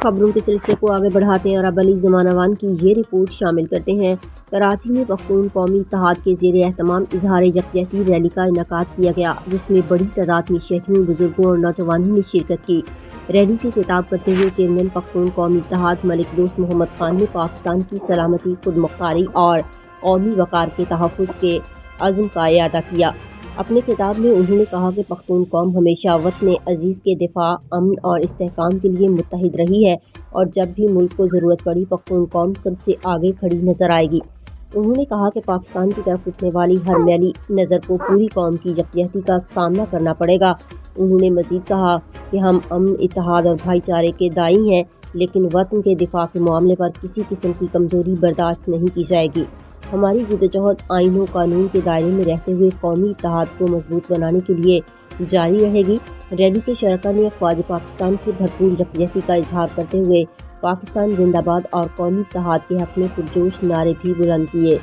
خبروں کے سلسلے کو آگے بڑھاتے ہیں اور اب علی زمانہ وان کی یہ رپورٹ شامل کرتے ہیں۔ کراچی میں پختون قومی اتحاد کے زیر اہتمام اظہار یکجہتی ریلی کا انعقاد کیا گیا، جس میں بڑی تعداد میں شہریوں، بزرگوں اور نوجوانوں نے شرکت کی۔ ریلی سے خطاب کرتے ہوئے چیئرمین پختون قومی اتحاد ملک دوست محمد خان نے پاکستان کی سلامتی، خود مختاری اور قومی وقار کے تحفظ کے عزم کا اعادہ کیا۔ اپنے خطاب میں انہوں نے کہا کہ پختون قوم ہمیشہ وطن عزیز کے دفاع، امن اور استحکام کے لیے متحد رہی ہے اور جب بھی ملک کو ضرورت پڑی پختون قوم سب سے آگے کھڑی نظر آئے گی۔ انہوں نے کہا کہ پاکستان کی طرف اٹھنے والی ہر میلی نظر کو پوری قوم کی یکجہتی کا سامنا کرنا پڑے گا۔ انہوں نے مزید کہا کہ ہم امن، اتحاد اور بھائی چارے کے داعی ہیں، لیکن وطن کے دفاع کے معاملے پر کسی قسم کی کمزوری برداشت نہیں کی جائے گی۔ ہماری جدوجہد آئین و قانون کے دائرے میں رہتے ہوئے قومی اتحاد کو مضبوط بنانے کے لیے جاری رہے گی۔ ریلی کے شرکاء نے افواج پاکستان سے بھرپور یکجہتی کا اظہار کرتے ہوئے پاکستان زندہ باد اور قومی اتحاد کے حق میں پرجوش نعرے بھی بلند کیے۔